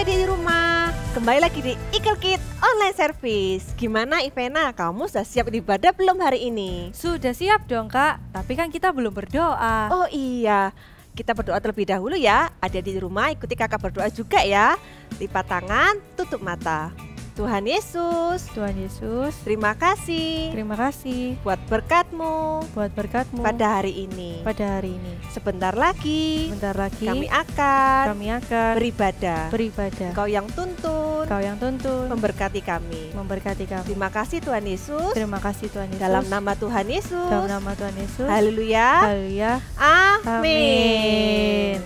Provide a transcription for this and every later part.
adik-adik di rumah, kembali lagi di Ikel Kid Online Service. Gimana Ivena, kamu sudah siap ibadah belum hari ini? Sudah siap dong kak, tapi kan kita belum berdoa. Oh iya, kita berdoa terlebih dahulu ya. Adik-adik di rumah ikuti kakak berdoa juga ya. Lipat tangan, tutup mata. Tuhan Yesus, terima kasih buat berkat-Mu pada hari ini. Sebentar lagi kami akan beribadah. Engkau yang tuntun, memberkati kami. Terima kasih Tuhan Yesus. Dalam nama Tuhan Yesus. Haleluya. Amin.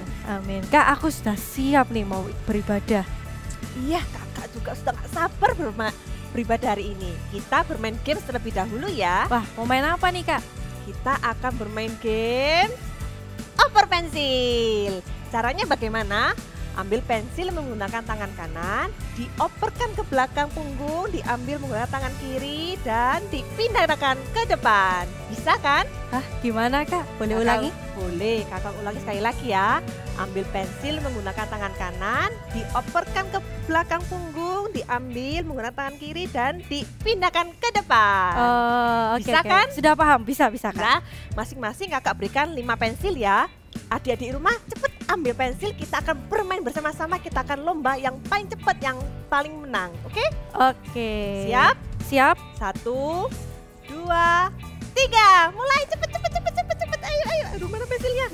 Kak, aku sudah siap nih mau beribadah. Iya, kakak juga sudah gak sabar beribadah hari ini. Kita bermain game terlebih dahulu ya. Wah, mau main apa nih kak? Kita akan bermain game oper pensil. Caranya bagaimana? Ambil pensil menggunakan tangan kanan, dioperkan ke belakang punggung, diambil menggunakan tangan kiri, dan dipindahkan ke depan. Bisa kan? Hah, gimana kak? Boleh ulangi? Boleh, kakak ulangi sekali lagi ya. Ambil pensil menggunakan tangan kanan, dioperkan ke belakang punggung, diambil menggunakan tangan kiri, dan dipindahkan ke depan. Bisa kan? Sudah paham, bisa kak. Nah, masing-masing kakak berikan 5 pensil ya. Adik-adik rumah cepet ambil pensil, kita akan bermain bersama-sama, kita akan lomba yang paling cepat, yang paling menang, oke? Oke. Siap? 1, 2, 3, mulai cepet. Ayo, aduh mana pensilnya?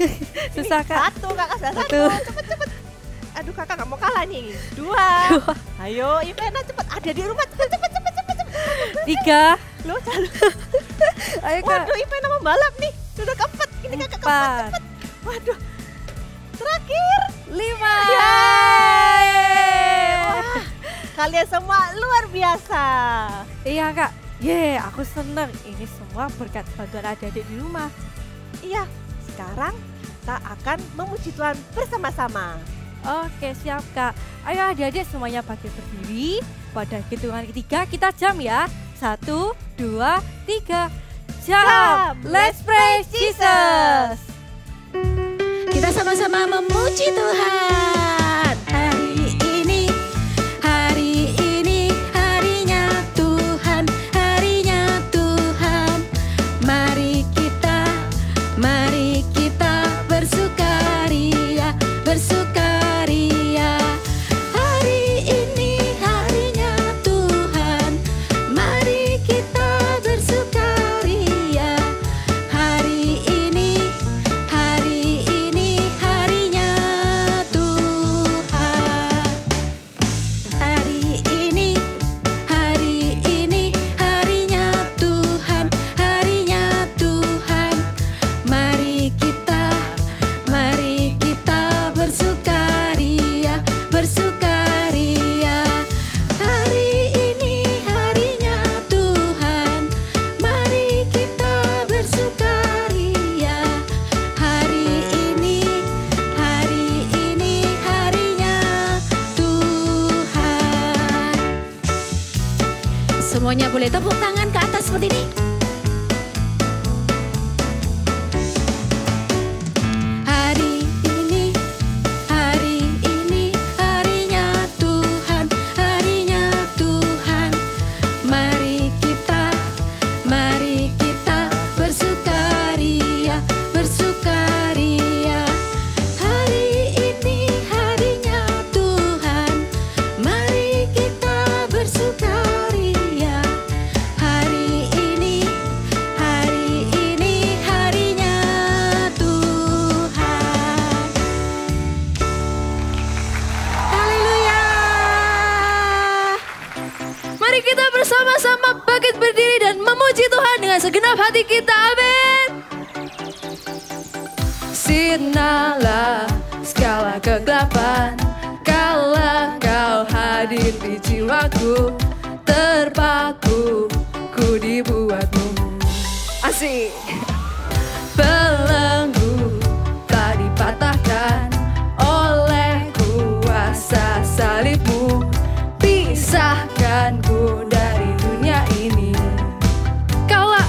Susah kak. Kakak sudah satu, cepet. Aduh kakak gak mau kalah nih. 2. Ayo Ivena cepet, adik-adik rumah cepet. 3. Loh, Ayo kak. waduh Ivena membalap nih, sudah keempat, ini kakak keempat, cepet. Waduh, terakhir 5. Wah, kalian semua luar biasa. Iya kak. Aku seneng. Ini semua berkat bantuan adik-adik di rumah. Iya, sekarang kita akan memuji Tuhan bersama-sama. Oke, siap kak. Ayo adik-adik semuanya bangkit berdiri. Pada hitungan ketiga kita jam ya. 1, 2, 3. Jam. Let's praise Jesus. Kita sama-sama memuji Tuhan. Hari ini harinya Tuhan, harinya Tuhan. Mari kita bersukaria. Hari ini harinya Tuhan. Mari kita bersukaria. Hari ini harinya Tuhan. Hari ini harinya Tuhan, harinya Tuhan. Mari kita bersukaria. Hari ini harinya Tuhan. Mari kita bersukaria. Hari ini harinya Tuhan. Semuanya boleh tepuk tangan ke atas seperti ini. Hari ini harinya Tuhan, harinya Tuhan. Mari kita bersukaria. Hari ini harinya Tuhan. Mari kita bersukaria. Hari ini harinya Tuhan. Haleluya. Mari kita bersama-sama bangkit berdiri dan memuji Tuhan dengan segenap hati kita. Amin. Sinarlah segala kegelapan, kala kau hadir di jiwaku, terpaku ku dibuatmu. Asik. Belenggu tak dipatahkan oleh kuasa salibmu, pisahkanku dari dunia ini. Kaulah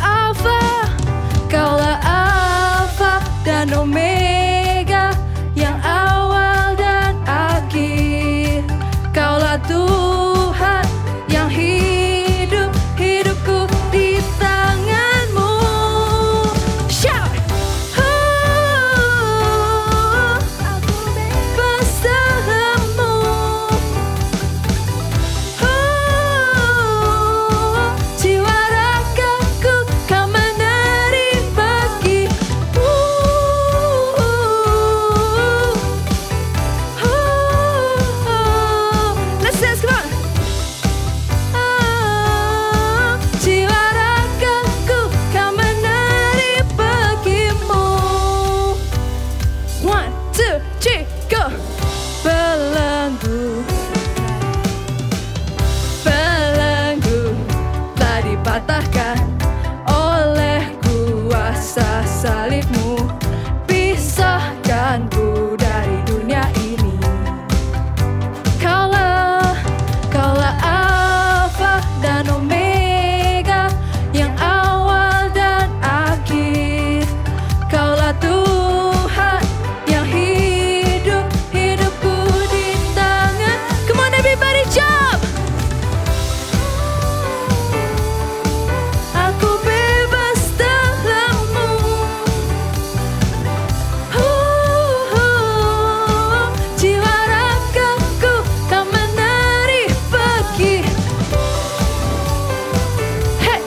Alfa dan Omega, yang awal dan akhir. dipatahkan oleh kuasa salibmu, pisahkanku dari dunia ini. Kaulah Alfa dan Omega, yang awal dan akhir. Kaulah Tuhan yang hidup, hidupku di tangan. Come on everybody jump. Aku bebas dalammu. Jiwa ragaku tak menari pergi. Hey,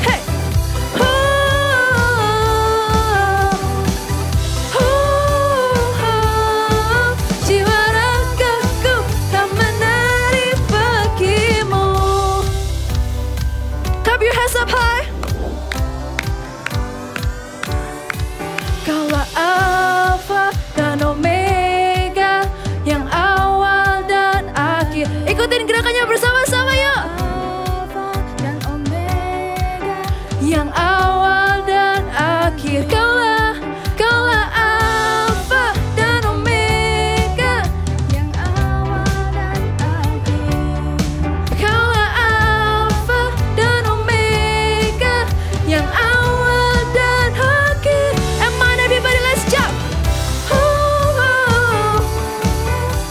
hey. Jiwa ragaku tak menari pergimu. Clap your hands up high. Kaulah Alfa dan Omega, yang awal dan akhir. Ikutin gerakannya bersama-sama yuk. Alfa dan Omega, yang awal dan akhir. Kaulah Alfa dan Omega, yang awal dan akhir. Kaulah Alfa dan Omega, yang awal dan akhir. Come on everybody, let's jump.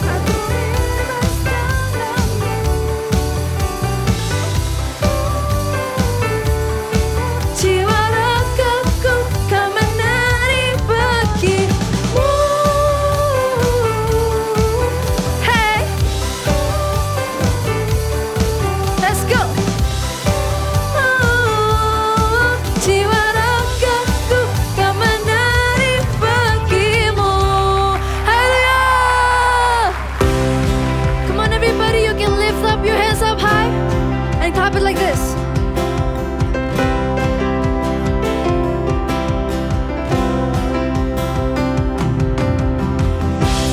Aku bebas dalammu. Jiwa ragaku kan menari bagimu. Hey, let's go. Jiwa ragaku kan menari bagimu. Haleluya. Come on everybody, you can lift up your hands up high and clap it like this.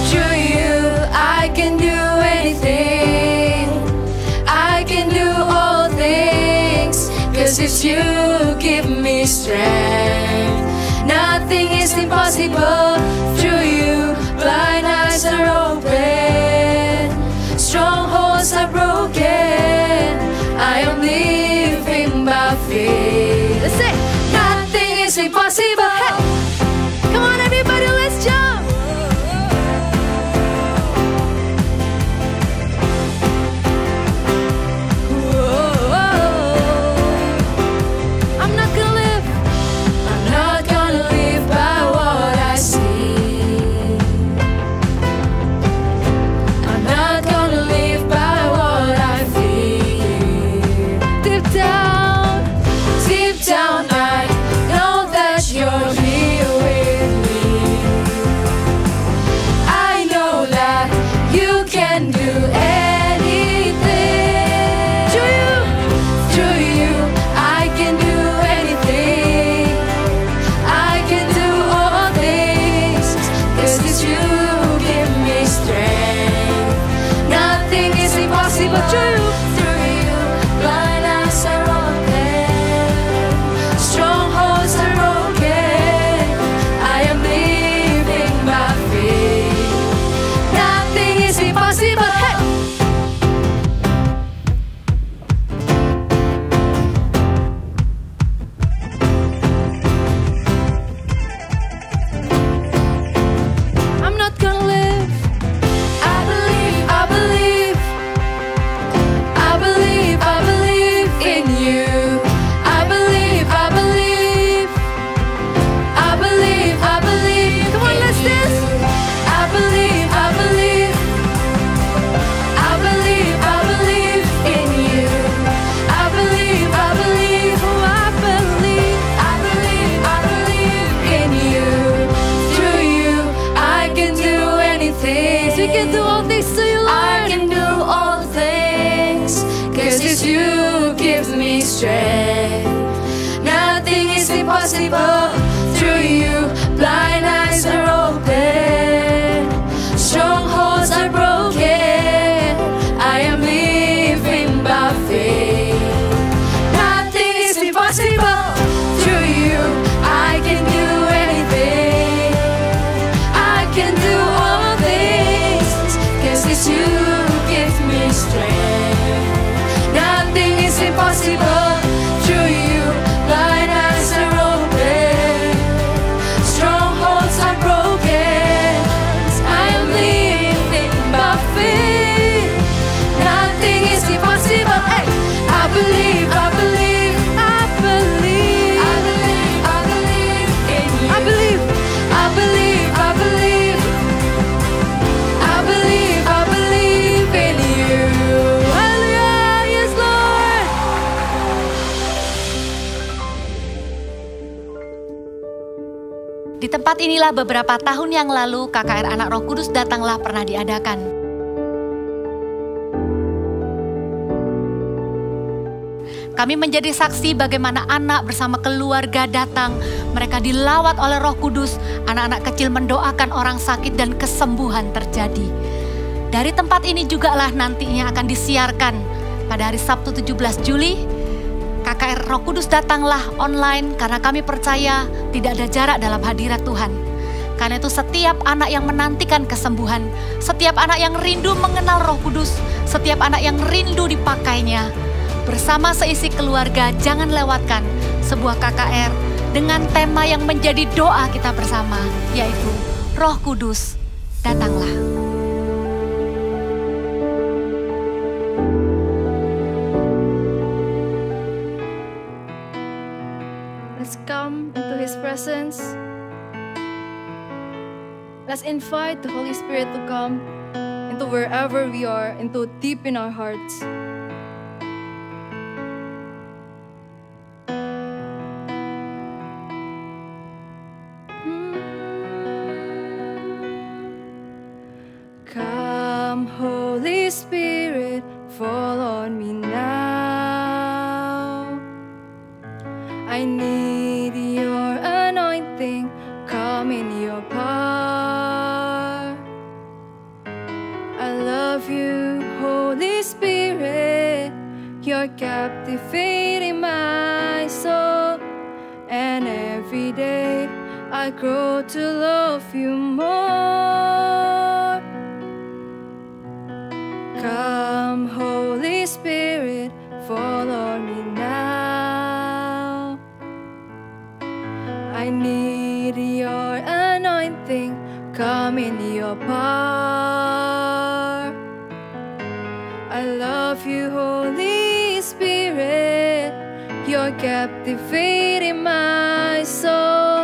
Through you, I can do anything. I can do all things, 'cause it's you give me strength. Nothing is impossible. Through you, blind eyes are open, strongholds are broken. I am living by faith. Let's say, nothing is impossible. Hey. Come on everybody, let's jump. I'm not gonna live by what I see. I'm not gonna live by what I feel. Deep down, I know that you're here with me. I know that you can do anything. Through you, I can do anything. I can do all things, 'cause it's you give me strength. Nothing is impossible. Through you, blind eyes are open, strongholds are broken. I am living by faith. Nothing is impossible. Hey. I'm not gonna live. I believe in you. I believe. Come on, let's dance. I believe in you. I believe. Oh, I believe in you. Through you, I can do anything. We can do all things to you, Lord. I can do all things, 'cause it's you gives me strength. Nothing is impossible. Through you, blind eyes are open, strongholds are broken. I am living by faith. impossible. Through you, blind eyes are open, strongholds are broken. I am living by faith. Nothing is impossible. Hey, I believe, I believe, I believe, I believe, I believe in you. I believe, I believe, I believe, I believe, I believe in you. Hallelujah, yes Lord. Di tempat inilah beberapa tahun yang lalu KKR Anak Roh Kudus Datanglah pernah diadakan. Kami menjadi saksi bagaimana anak bersama keluarga datang. Mereka dilawat oleh Roh Kudus. Anak-anak kecil mendoakan orang sakit dan kesembuhan terjadi. Dari tempat ini jugalah nantinya akan disiarkan pada hari Sabtu 17 Juli. KKR Roh Kudus Datanglah online karena kami percaya tidak ada jarak dalam hadirat Tuhan. Karena itu setiap anak yang menantikan kesembuhan, setiap anak yang rindu mengenal Roh Kudus, setiap anak yang rindu dipakainya, bersama seisi keluarga jangan lewatkan sebuah KKR dengan tema yang menjadi doa kita bersama, yaitu Roh Kudus Datanglah. Let's come into His presence. Let's invite the Holy Spirit to come into wherever we are, into deep in our hearts. Come, Holy Spirit, fall on me now. I need your anointing, come in your power. I love you, Holy Spirit, you're captivating my soul. And every day I grow to love you more. Come, Holy Spirit, fall on me now. I need your anointing, come in your power. I love you, Holy Spirit, you're captivating my soul.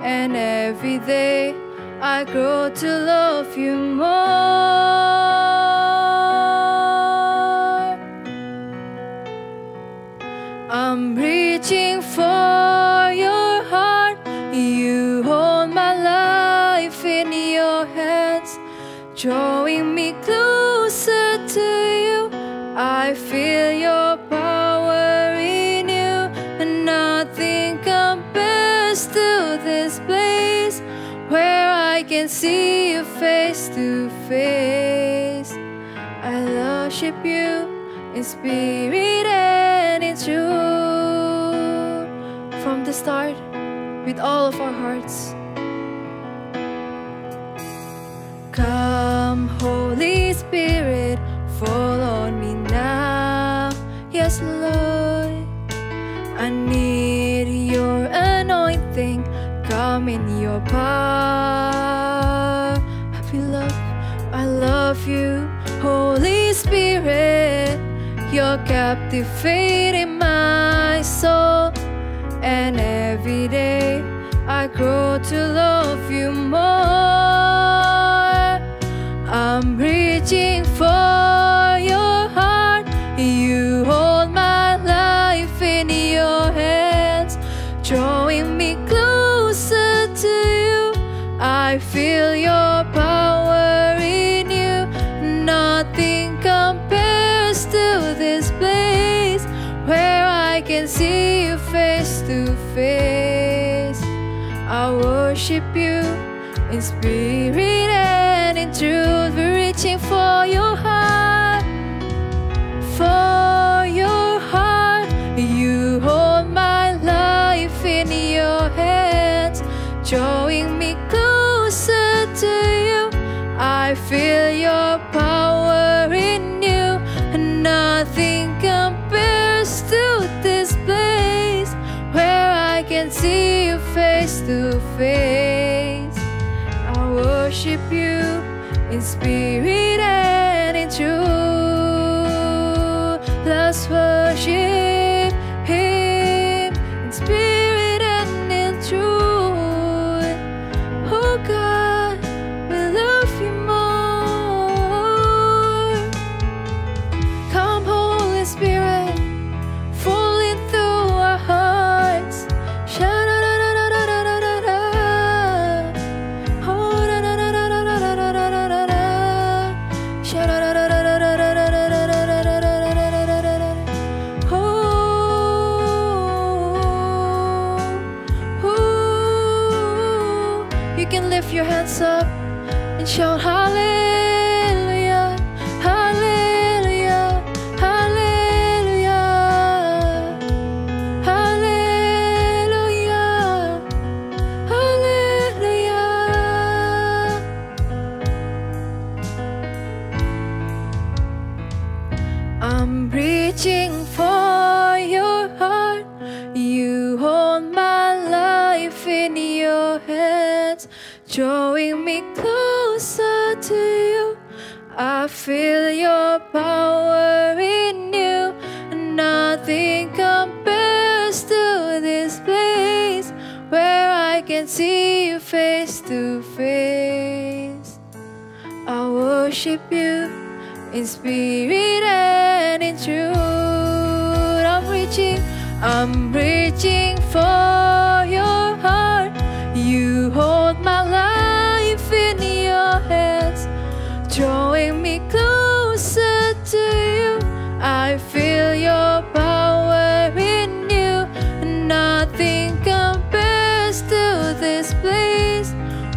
And every day I grow to love you more. I'm reaching for your heart. You hold my life in your hands, drawing me closer to you. I feel your power in you, and nothing compares to this place where I can see you face to face. I worship you in spirit and in truth. From the start, with all of our hearts. Come, Holy Spirit, fall on me now. Yes, Lord, I need your anointing, come in your power. I love you, Holy Spirit, you're captivating my soul. And every day I grow to love you more. I'm reaching for your heart. You hold my life in your hands, drawing me closer to you. I feel your power in you. Nothing compares to this place where I can see you face to face. I worship you in spirit and in truth. We're reaching for your heart, for your heart. You hold my life in your hands, drawing me closer to you. I feel your power in you, and nothing compares to see you face to face. I worship you in spirit and in truth. Let's worship Him in spirit and in truth. Oh God, we love you more. Come, Holy Spirit, fall into our hearts. Sha-da-da-da-da-da-da-da-da. Oh, da-da-da-da-da-da-da-da-da-da. Sha-da-da-da-da-da-da-da-da-da-da-da-da-da-da. Oh, you can lift your hands up and shout hallelujah, hallelujah, hallelujah, hallelujah, hallelujah. I'm reaching for your heart. You hold my life in your hands, drawing me closer to you. I feel your power in you. Nothing compares to this place where I can see you face to face. I worship you in spirit and in truth. I'm reaching for your heart. You hold my life in your hands, drawing me closer to you. I feel your power in you. Nothing compares to this place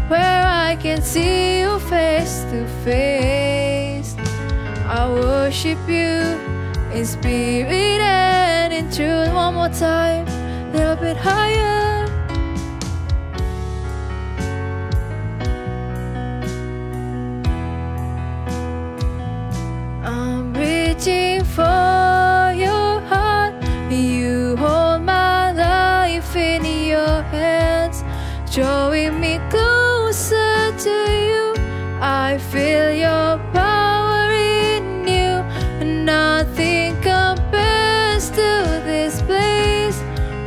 where I can see you face to face. I worship you in spirit and in truth. One more time, a little bit higher. I'm reaching for your heart. You hold my life in your hands, drawing me closer to you. I feel your power in you. Nothing compares to this place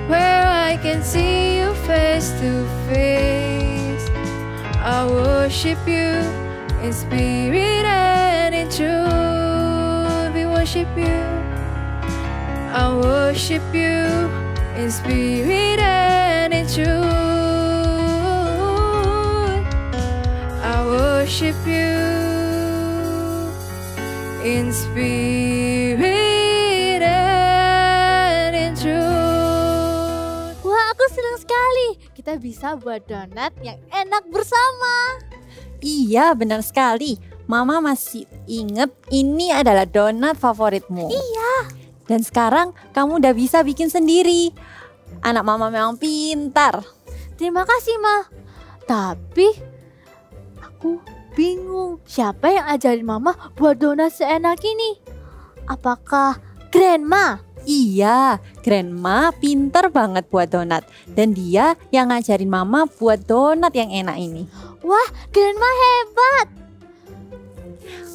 where I can see you face to face. I worship you in spirit and in truth. We worship you. I worship you in spirit and in truth. I worship you in spirit and in truth. Wah, aku senang sekali. Kita bisa buat donat yang enak bersama. Iya, benar sekali. Mama masih inget ini adalah donat favoritmu. Iya. Dan sekarang kamu udah bisa bikin sendiri. Anak mama memang pintar. Terima kasih, Ma. Tapi aku bingung, siapa yang ajarin Mama buat donat seenak ini? Apakah Grandma? Iya, Grandma pintar banget buat donat. Dan dia yang ngajarin Mama buat donat yang enak ini. Wah, Grandma hebat.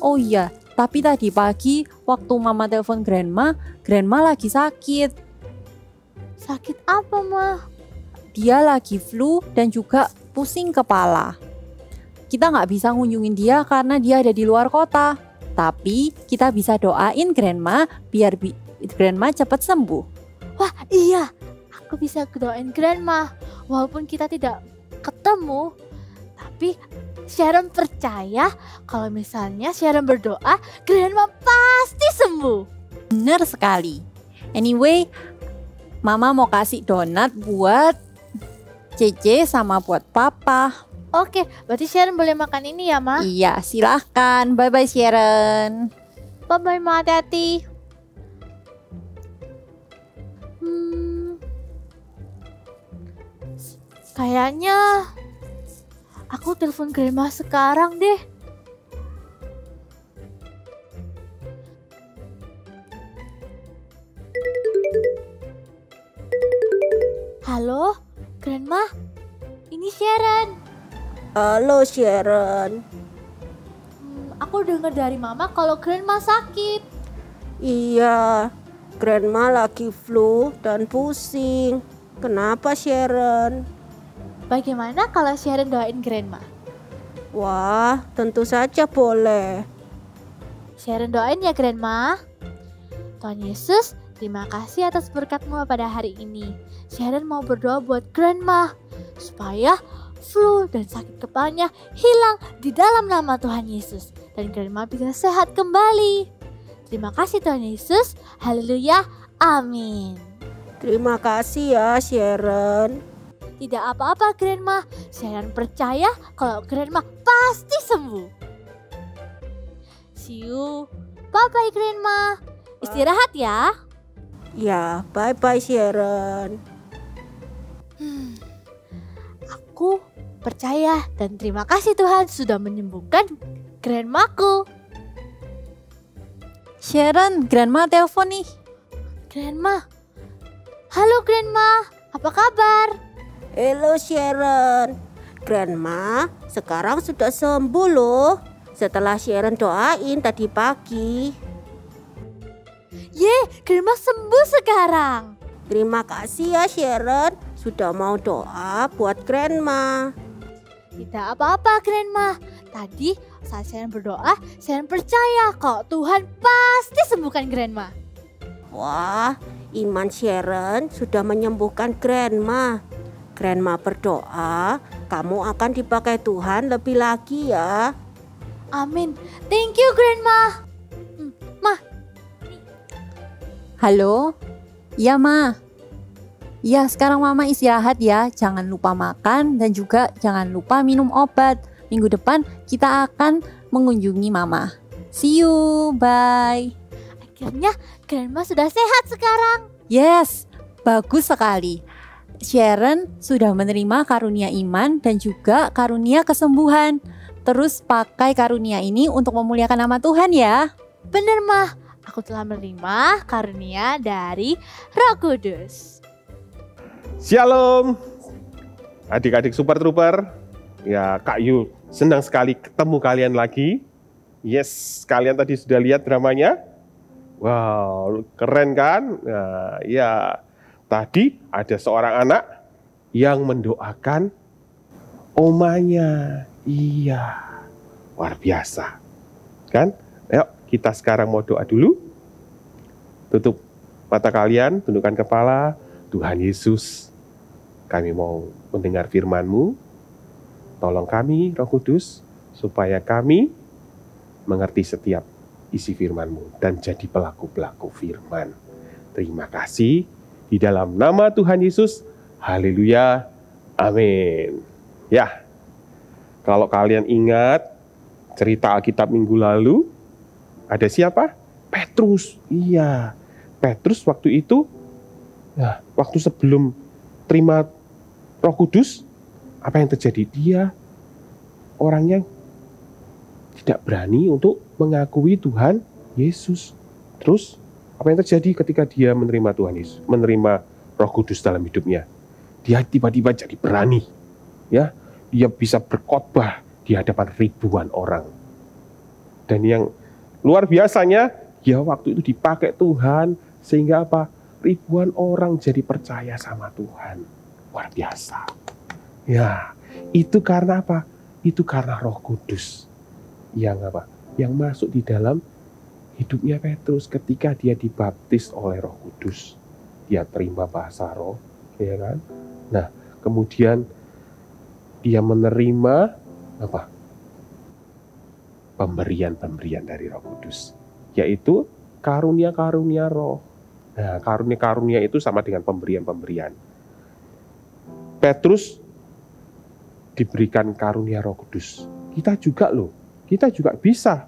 Oh iya, tapi tadi pagi waktu Mama telepon Grandma, Grandma lagi sakit. Sakit apa, Ma? Dia lagi flu dan juga pusing kepala. Kita nggak bisa ngunjungin dia karena dia ada di luar kota. Tapi kita bisa doain Grandma biar Grandma cepat sembuh. Wah, iya. Aku bisa doain Grandma. Walaupun kita tidak ketemu, tapi Sharon percaya kalau misalnya Sharon berdoa, Grandma pasti sembuh. Bener sekali. Anyway, Mama mau kasih donat buat Cece sama buat Papa. Oke, berarti Sharon boleh makan ini ya, Ma? Iya, silahkan. Bye-bye Sharon. Bye-bye, Ma. Hati-hati. Kayaknya aku telepon Grandma sekarang deh. Halo, Grandma, ini Sharon. Halo Sharon. Aku dengar dari Mama kalau Grandma sakit. Iya, Grandma lagi flu dan pusing. Kenapa Sharon? Bagaimana kalau Sharon doain Grandma? Wah, tentu saja boleh. Sharon doain ya Grandma. Tuhan Yesus, terima kasih atas berkat-Mu pada hari ini. Sharon mau berdoa buat Grandma supaya flu dan sakit kepalanya hilang di dalam nama Tuhan Yesus. Dan Grandma bisa sehat kembali. Terima kasih Tuhan Yesus. Haleluya. Amin. Terima kasih ya Sharon. Tidak apa-apa Grandma. Sharon percaya kalau Grandma pasti sembuh. See you. Bye-bye Grandma. Istirahat ya. Ya, bye-bye Sharon. Aku percaya dan terima kasih Tuhan sudah menyembuhkan Grandmaku. Sharon, Grandma telepon nih. Grandma. Halo Grandma, apa kabar? Halo Sharon. Grandma sekarang sudah sembuh loh. Setelah Sharon doain tadi pagi. Grandma sembuh sekarang. Terima kasih ya Sharon sudah mau doa buat Grandma. Tidak apa-apa Grandma. Tadi saat Sharon berdoa, Sharon percaya kalau Tuhan pasti sembuhkan Grandma. Wah, iman Sharon sudah menyembuhkan Grandma. Grandma berdoa, kamu akan dipakai Tuhan lebih lagi ya. Amin. Thank you Grandma. Ma. Halo? Iya, Ma. Ya, sekarang Mama istirahat ya. Jangan lupa makan dan juga jangan lupa minum obat. Minggu depan kita akan mengunjungi Mama. See you, bye. Akhirnya Grandma sudah sehat sekarang. Yes, bagus sekali. Sharon sudah menerima karunia iman dan juga karunia kesembuhan. Terus pakai karunia ini untuk memuliakan nama Tuhan ya. Bener Mah, aku telah menerima karunia dari Roh Kudus. Shalom, adik-adik Super Trooper. Ya, Kak Yu, senang sekali ketemu kalian lagi. Yes, kalian tadi sudah lihat dramanya? Wow, keren kan? Nah, ya, tadi ada seorang anak yang mendoakan omanya. Iya, luar biasa. Kan? Ayo, kita sekarang mau doa dulu. Tutup mata kalian, tundukkan kepala. Tuhan Yesus, kami mau mendengar firman-Mu. Tolong kami, Roh Kudus, supaya kami mengerti setiap isi firman-Mu dan jadi pelaku-pelaku firman. Terima kasih. Di dalam nama Tuhan Yesus, haleluya, amin. Ya, kalau kalian ingat cerita Alkitab minggu lalu, ada siapa? Petrus. Iya, Petrus waktu itu, nah, waktu sebelum terima Roh Kudus, apa yang terjadi? Dia orangnya tidak berani untuk mengakui Tuhan Yesus. Terus apa yang terjadi ketika dia menerima Tuhan Yesus, menerima Roh Kudus dalam hidupnya? Dia tiba-tiba jadi berani, ya. Dia bisa berkhotbah di hadapan ribuan orang. Dan yang luar biasanya, ya waktu itu dipakai Tuhan sehingga apa? Ribuan orang jadi percaya sama Tuhan. Luar biasa. Ya, itu karena apa? Itu karena Roh Kudus yang apa? Yang masuk di dalam hidupnya Petrus ketika dia dibaptis oleh Roh Kudus. Dia terima bahasa roh, ya kan? Nah, kemudian dia menerima apa? Pemberian-pemberian dari Roh Kudus, yaitu karunia-karunia roh. Nah, karunia-karunia itu sama dengan pemberian-pemberian. Petrus diberikan karunia Roh Kudus. Kita juga loh, kita juga bisa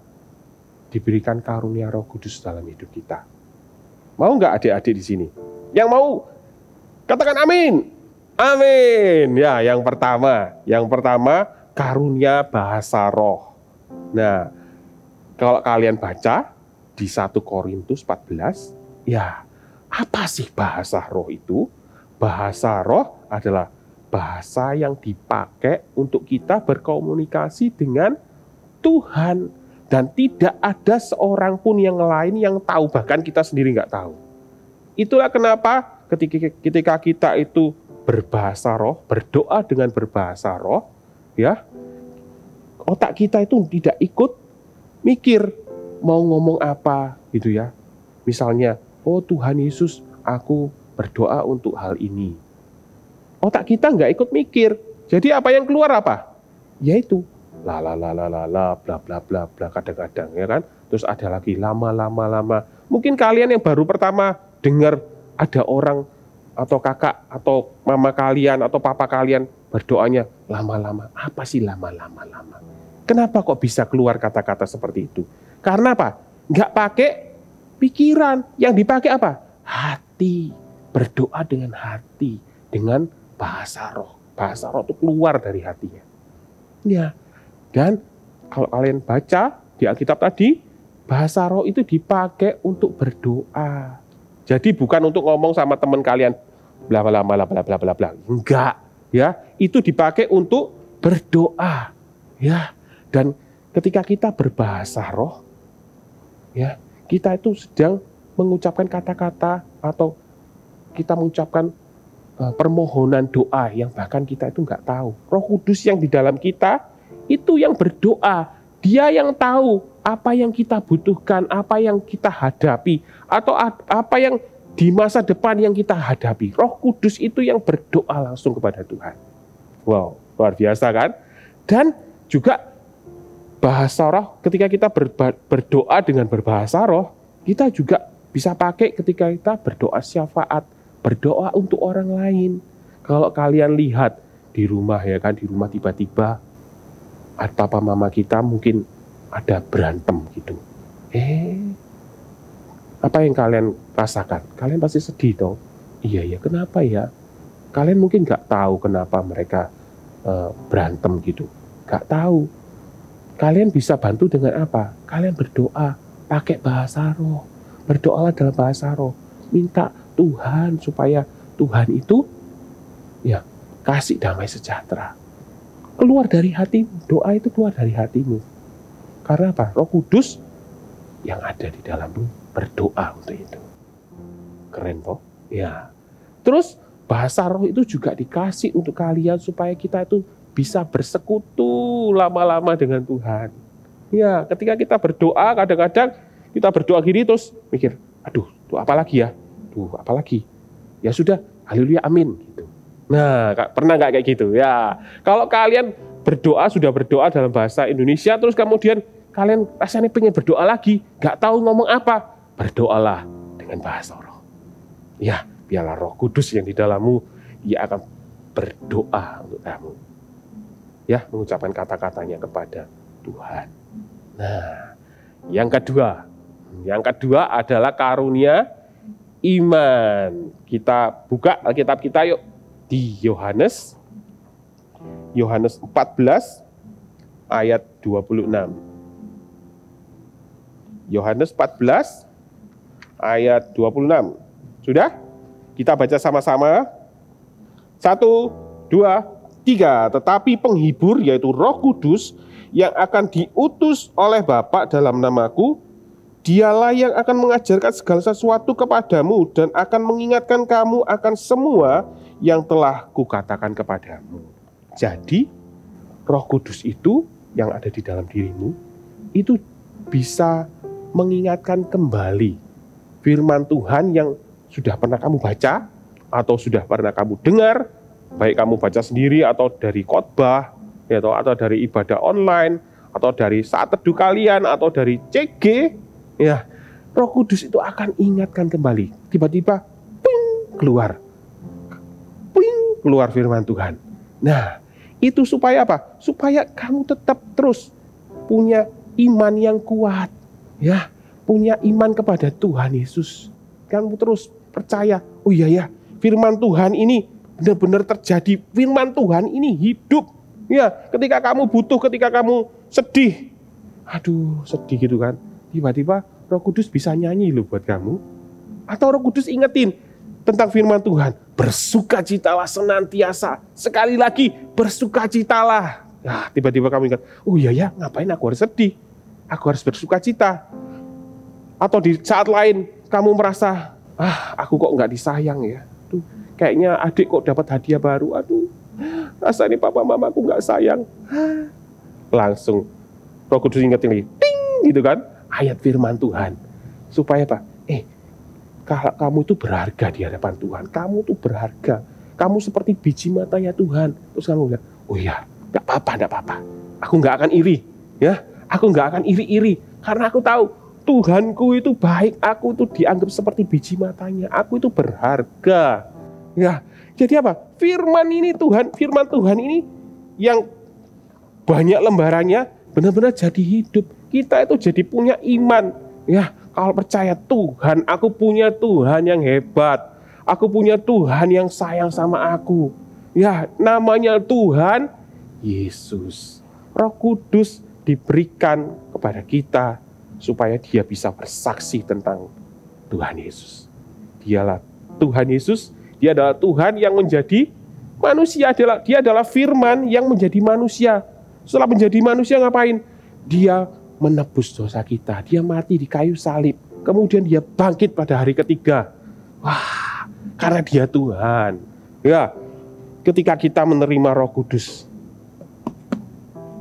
diberikan karunia Roh Kudus dalam hidup kita. Mau nggak adik-adik di sini? Yang mau, katakan amin. Amin. Ya, yang pertama karunia bahasa roh. Nah, kalau kalian baca di 1 Korintus 14, ya, apa sih bahasa roh itu? Bahasa roh adalah bahasa yang dipakai untuk kita berkomunikasi dengan Tuhan. Dan tidak ada seorang pun yang lain yang tahu, bahkan kita sendiri nggak tahu. Itulah kenapa ketika kita itu berbahasa roh, berdoa dengan berbahasa roh, ya, otak kita itu tidak ikut mikir mau ngomong apa gitu ya. Misalnya, oh Tuhan Yesus, aku berdoa untuk hal ini. Otak kita nggak ikut mikir. Jadi apa yang keluar apa? Yaitu la bla bla bla bla kadang-kadang ya kan. Terus ada lagi lama. Mungkin kalian yang baru pertama dengar ada orang atau kakak atau mama kalian atau papa kalian berdoanya lama-lama. Apa sih lama-lama? Kenapa kok bisa keluar kata-kata seperti itu? Karena apa? Nggak pakai pikiran. Yang dipakai apa? Hati. Berdoa dengan hati. Dengan bahasa roh. Bahasa roh itu keluar dari hatinya. Ya. Dan kalau kalian baca di Alkitab tadi, bahasa roh itu dipakai untuk berdoa. Jadi bukan untuk ngomong sama teman kalian bla bla bla bla bla bla bla. Enggak, ya. Itu dipakai untuk berdoa. Ya. Dan ketika kita berbahasa roh, ya, kita itu sedang mengucapkan kata-kata atau kita mengucapkan permohonan doa yang bahkan kita itu enggak tahu. Roh Kudus yang di dalam kita itu yang berdoa, dia yang tahu apa yang kita butuhkan, apa yang kita hadapi, atau apa yang di masa depan yang kita hadapi. Roh Kudus itu yang berdoa langsung kepada Tuhan. Wow, luar biasa kan? Dan juga bahasa roh, ketika kita berdoa dengan berbahasa roh, kita juga bisa pakai ketika kita berdoa syafaat, berdoa untuk orang lain. Kalau kalian lihat di rumah ya kan, di rumah tiba-tiba papa mama kita mungkin ada berantem gitu. Apa yang kalian rasakan? Kalian pasti sedih toh? Iya, kenapa ya? Kalian mungkin gak tahu kenapa mereka berantem gitu. Gak tahu. Kalian bisa bantu dengan apa? Kalian berdoa, pakai bahasa roh. Berdoalah dalam bahasa roh. Minta Tuhan supaya Tuhan itu ya kasih damai sejahtera. Keluar dari hatimu, doa itu keluar dari hatimu. Karena apa? Roh Kudus yang ada di dalammu berdoa untuk itu. Keren toh? Ya. Terus bahasa roh itu juga dikasih untuk kalian supaya kita itu bisa bersekutu lama-lama dengan Tuhan. Ya, ketika kita berdoa kadang-kadang kita berdoa gini terus mikir, aduh, tuh apa lagi ya? Tuh, apa lagi? Ya sudah, haleluya, amin gitu. Nah, pernah nggak kayak gitu? Ya, kalau kalian sudah berdoa dalam bahasa Indonesia, terus kemudian kalian rasanya pengen berdoa lagi, nggak tahu ngomong apa, berdoalah dengan bahasa roh. Ya, biarlah Roh Kudus yang di dalammu, ia akan berdoa untuk kamu. Ya, mengucapkan kata-katanya kepada Tuhan. Nah, yang kedua adalah karunia iman. Kita buka Alkitab kita yuk. Di Yohanes 14 ayat 26. Yohanes 14 ayat 26. Sudah? Kita baca sama-sama. 1, 2, 3. Tetapi penghibur yaitu Roh Kudus yang akan diutus oleh Bapa dalam namaku, dialah yang akan mengajarkan segala sesuatu kepadamu dan akan mengingatkan kamu akan semua yang telah kukatakan kepadamu. Jadi, Roh Kudus itu yang ada di dalam dirimu, itu bisa mengingatkan kembali firman Tuhan yang sudah pernah kamu baca, atau sudah pernah kamu dengar, baik kamu baca sendiri, atau dari khotbah, atau dari ibadah online, atau dari saat teduh kalian, atau dari CG, ya, Roh Kudus itu akan ingatkan kembali. Tiba-tiba, ping, keluar firman Tuhan. Nah, itu supaya apa? Supaya kamu tetap terus punya iman yang kuat, ya, punya iman kepada Tuhan Yesus. Kamu terus percaya, oh iya ya, firman Tuhan ini benar-benar terjadi. Firman Tuhan ini hidup. Ya, ketika kamu butuh, ketika kamu sedih, aduh, sedih gitu kan. Tiba-tiba Roh Kudus bisa nyanyi loh buat kamu. Atau Roh Kudus ingetin, tentang firman Tuhan. Bersukacitalah senantiasa. Sekali lagi, bersukacitalah. Nah, tiba-tiba kamu ingat, oh iya ya, ngapain aku harus sedih? Aku harus bersukacita. Atau di saat lain, kamu merasa, aku kok nggak disayang ya. Tuh, kayaknya adik kok dapat hadiah baru. Aduh, rasanya papa mamaku nggak sayang. Langsung Roh Kudus ingetin lagi, ting, gitu kan, ayat firman Tuhan. Supaya apa? Kalau kamu itu berharga di hadapan Tuhan. Kamu tuh berharga. Kamu seperti biji matanya Tuhan. Terus kamu bilang, oh ya, gak apa-apa. Aku gak akan iri. Ya, aku gak akan iri-iri. Karena aku tahu Tuhanku itu baik. Aku tuh dianggap seperti biji matanya. Aku itu berharga. Ya, jadi apa? Firman Tuhan ini yang banyak lembarannya benar-benar jadi hidup. Kita itu jadi punya iman. Ya, kalau percaya Tuhan, aku punya Tuhan yang hebat. Aku punya Tuhan yang sayang sama aku. Ya, namanya Tuhan Yesus. Roh Kudus diberikan kepada kita supaya dia bisa bersaksi tentang Tuhan Yesus. Dialah Tuhan Yesus, dia adalah Tuhan yang menjadi manusia. Dia adalah firman yang menjadi manusia. Setelah menjadi manusia ngapain? Dia menebus dosa kita. Dia mati di kayu salib. Kemudian dia bangkit pada hari ketiga. Wah, karena dia Tuhan. Ya, ketika kita menerima Roh Kudus,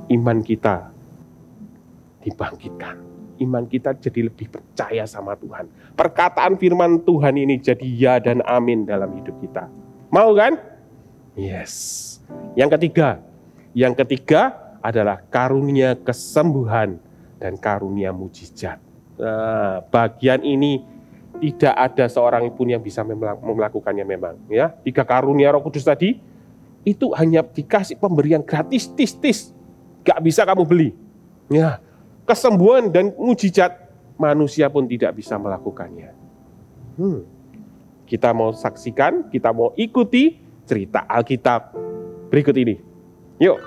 iman kita dibangkitkan. Iman kita jadi lebih percaya sama Tuhan. Perkataan firman Tuhan ini jadi ya dan amin dalam hidup kita. Mau kan? Yes. Yang ketiga adalah karunia kesembuhan dan karunia mujizat. Nah, bagian ini tidak ada seorang pun yang bisa melakukannya memang. Ya, 3 karunia Roh Kudus tadi itu hanya dikasih pemberian gratis, tis. Gak bisa kamu beli. Ya, kesembuhan dan mujizat manusia pun tidak bisa melakukannya. Kita mau saksikan, kita mau ikuti cerita Alkitab berikut ini. Yuk.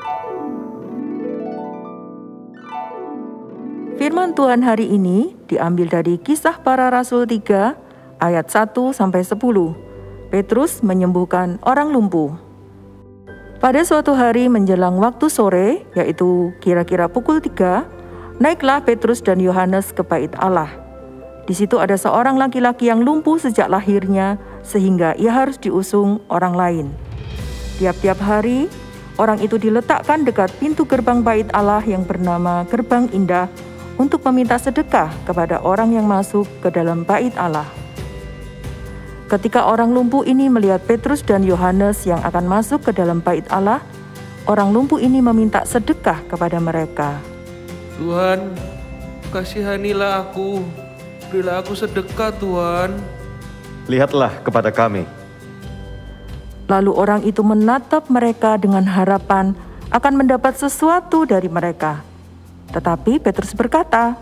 Firman Tuhan hari ini diambil dari Kisah Para Rasul 3 ayat 1-10. Petrus menyembuhkan orang lumpuh. Pada suatu hari menjelang waktu sore, yaitu kira-kira pukul 3, naiklah Petrus dan Yohanes ke bait Allah. Di situ ada seorang laki-laki yang lumpuh sejak lahirnya, sehingga ia harus diusung orang lain. Tiap-tiap hari, orang itu diletakkan dekat pintu gerbang bait Allah yang bernama Gerbang Indah, untuk meminta sedekah kepada orang yang masuk ke dalam bait Allah. Ketika orang lumpuh ini melihat Petrus dan Yohanes yang akan masuk ke dalam bait Allah, orang lumpuh ini meminta sedekah kepada mereka. Tuhan, kasihanilah aku, berilah aku sedekah Tuhan. Lihatlah kepada kami. Lalu orang itu menatap mereka dengan harapan akan mendapat sesuatu dari mereka. Tetapi Petrus berkata,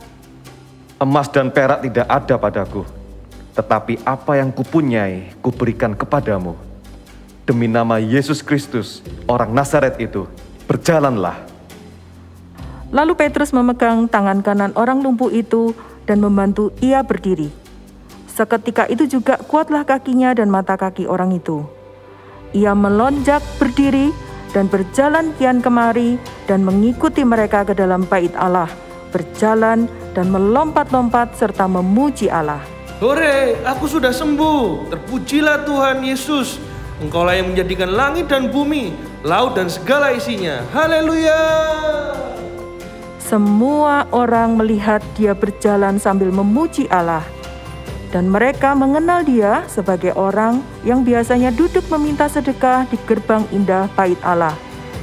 emas dan perak tidak ada padaku, tetapi apa yang kupunyai kuberikan kepadamu. Demi nama Yesus Kristus, orang Nazaret itu, berjalanlah. Lalu Petrus memegang tangan kanan orang lumpuh itu dan membantu ia berdiri. Seketika itu juga kuatlah kakinya dan mata kaki orang itu. Ia melonjak berdiri dan berjalan kian kemari dan mengikuti mereka ke dalam bait Allah, berjalan dan melompat-lompat serta memuji Allah. Hore, aku sudah sembuh. Terpujilah Tuhan Yesus. Engkaulah yang menjadikan langit dan bumi, laut dan segala isinya. Haleluya. Semua orang melihat dia berjalan sambil memuji Allah. Dan mereka mengenal dia sebagai orang yang biasanya duduk meminta sedekah di gerbang indah bait Allah.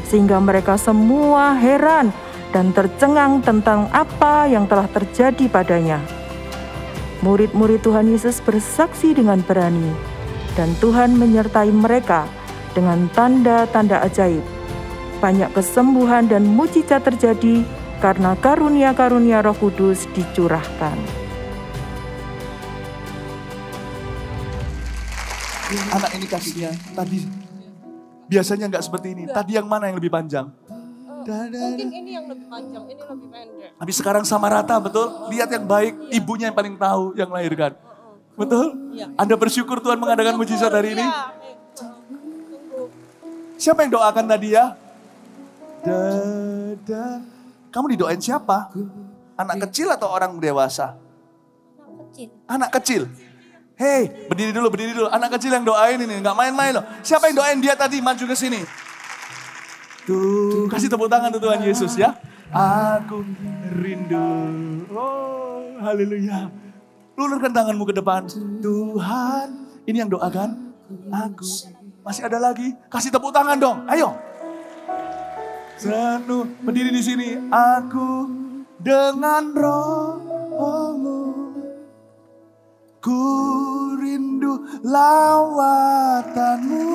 Sehingga mereka semua heran dan tercengang tentang apa yang telah terjadi padanya. Murid-murid Tuhan Yesus bersaksi dengan berani, dan Tuhan menyertai mereka dengan tanda-tanda ajaib. Banyak kesembuhan dan mujizat terjadi karena karunia-karunia Roh Kudus dicurahkan. Anak ini kakinya tadi biasanya nggak seperti ini. Tadi yang mana yang lebih panjang? Mungkin ini yang lebih panjang, ini lebih pendek. Tapi sekarang sama rata, betul? Lihat yang baik, ibunya yang paling tahu yang melahirkan. Betul? Iya. Anda bersyukur Tuhan mengadakan mujizat hari ini? Siapa yang doakan tadi ya? Kamu didoain siapa? Anak kecil atau orang dewasa? Anak kecil. Hei, berdiri dulu. Anak kecil yang doain ini, nggak main-main loh. Siapa yang doain dia tadi? Maju ke sini. Tuh, kasih tepuk tangan tuh Tuhan Yesus ya. Aku rindu. Oh, haleluya. Lulurkan tanganmu ke depan. Tuhan, ini yang doakan. Aku. Masih ada lagi? Kasih tepuk tangan dong. Ayo. Penuh, berdiri di sini. Aku dengan rohmu, ku rindu lawatanmu.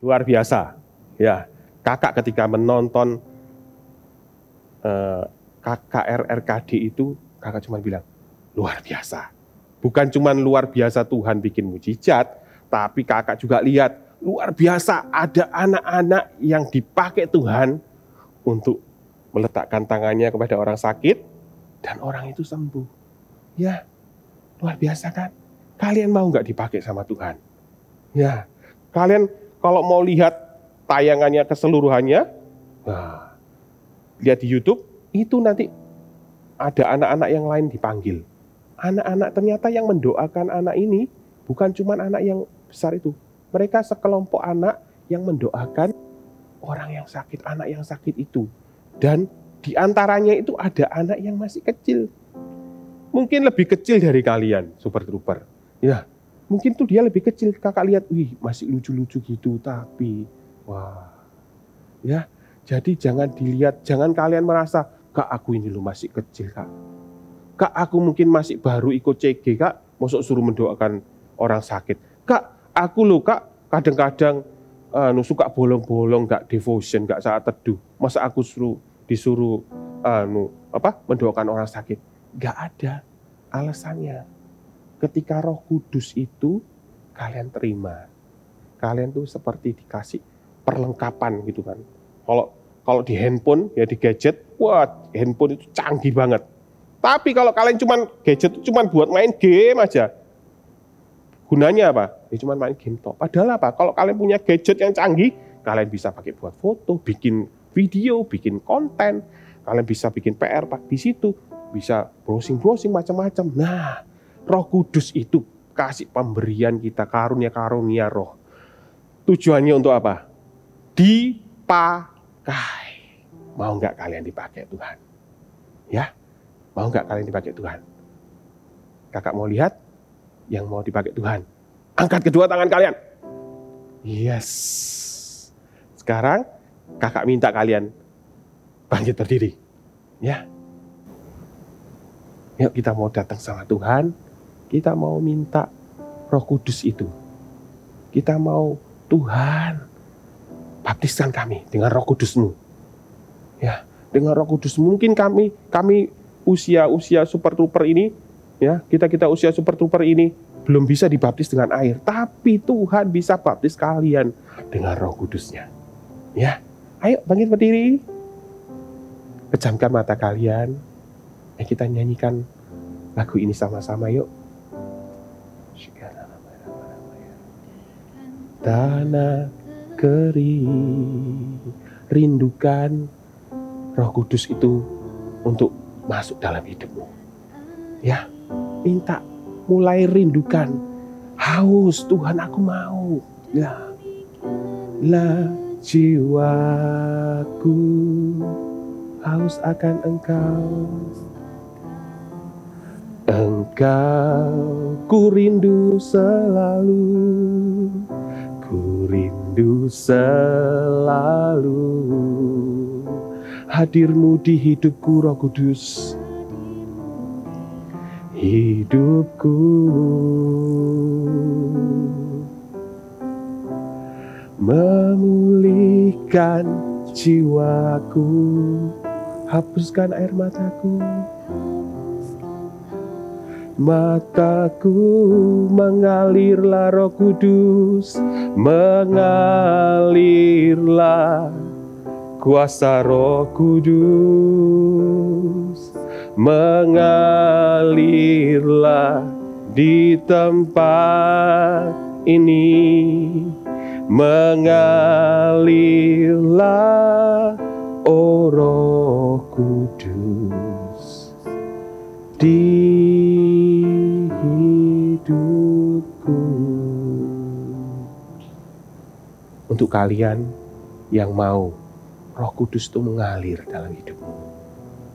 Luar biasa. Ya, kakak ketika menonton KKR-RKD itu, kakak cuma bilang, luar biasa. Bukan cuma luar biasa Tuhan bikin mujizat, tapi kakak juga lihat, luar biasa ada anak-anak yang dipakai Tuhan untuk meletakkan tangannya kepada orang sakit, dan orang itu sembuh. Ya, luar biasa kan? Kalian mau nggak dipakai sama Tuhan? Ya, kalian kalau mau lihat tayangannya keseluruhannya, nah, lihat di YouTube, itu nanti ada anak-anak yang lain dipanggil. Anak-anak ternyata yang mendoakan anak ini bukan cuma anak yang besar itu. Mereka sekelompok anak yang mendoakan orang yang sakit, anak yang sakit itu. Dan di antaranya itu ada anak yang masih kecil. Mungkin lebih kecil dari kalian, Super Trooper. Ya, mungkin tuh dia lebih kecil. Kakak lihat, wih masih lucu-lucu gitu, tapi wah. Ya, jadi jangan dilihat, jangan kalian merasa, Kak aku ini lu masih kecil Kak. Kak aku mungkin masih baru ikut CG Kak, masuk suruh mendoakan orang sakit. Kak aku lo Kak kadang-kadang suka bolong-bolong, gak devotion, gak saat teduh. Masa aku disuruh mendoakan orang sakit? Gak ada alasannya. Ketika Roh Kudus itu kalian terima, kalian tuh seperti dikasih perlengkapan gitu kan. Kalau di handphone ya di gadget, wah handphone itu canggih banget. Tapi kalau kalian gadget itu cuma buat main game aja, gunanya apa? Ya cuma main game toh. Padahal apa? Kalau kalian punya gadget yang canggih, kalian bisa pakai buat foto, bikin video, bikin konten. Kalian bisa bikin PR Pak di situ, bisa browsing macam-macam. Nah, Roh Kudus itu kasih pemberian kita karunia-karunia roh. Tujuannya untuk apa? Dipakai. Mau nggak kalian dipakai Tuhan? Ya, mau nggak kalian dipakai Tuhan? Kakak mau lihat yang mau dipakai Tuhan. Angkat kedua tangan kalian. Yes. Sekarang kakak minta kalian bangkit berdiri. Ya. Yuk kita mau datang sama Tuhan. Kita mau minta Roh Kudus itu. Kita mau Tuhan baptiskan kami dengan Roh Kudus-Mu. Ya, dengan Roh Kudus. Mungkin kami usia Super Trooper ini, ya, kita usia Super Trooper ini belum bisa dibaptis dengan air, tapi Tuhan bisa baptis kalian dengan Roh Kudus-Nya. Ya, ayo bangkit berdiri. Pejamkan mata kalian. Kita nyanyikan lagu ini sama-sama yuk. Tanah kering, rindukan Roh Kudus itu untuk masuk dalam hidupmu. Ya, minta, mulai rindukan, haus Tuhan aku mau. Lah jiwaku haus akan Engkau. Engkau ku rindu selalu, ku rindu selalu. Hadirmu di hidupku Roh Kudus, hidupku memulihkan jiwaku, hapuskan air mataku. Mataku mengalirlah Roh Kudus, mengalirlah kuasa Roh Kudus, mengalirlah di tempat ini. Mengalirlah, oh Roh Kudus, di hidupku. Untuk kalian yang mau Roh Kudus itu mengalir dalam hidupmu,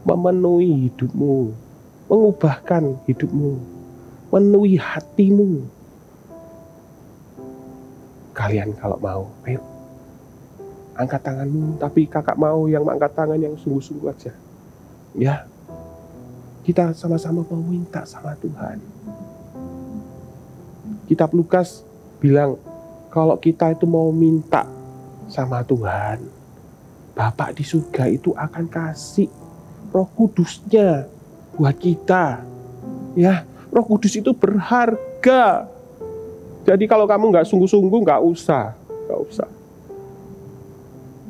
memenuhi hidupmu, mengubahkan hidupmu, memenuhi hatimu. Kalian kalau mau, ayo angkat tanganmu, tapi kakak mau yang angkat tangan yang sungguh-sungguh aja. Ya, kita sama-sama mau minta sama Tuhan. Kitab Lukas bilang, kalau kita itu mau minta sama Tuhan, Bapak di surga itu akan kasih Roh Kudusnya buat kita. Ya, Roh Kudus itu berharga. Jadi kalau kamu nggak sungguh-sungguh, nggak usah.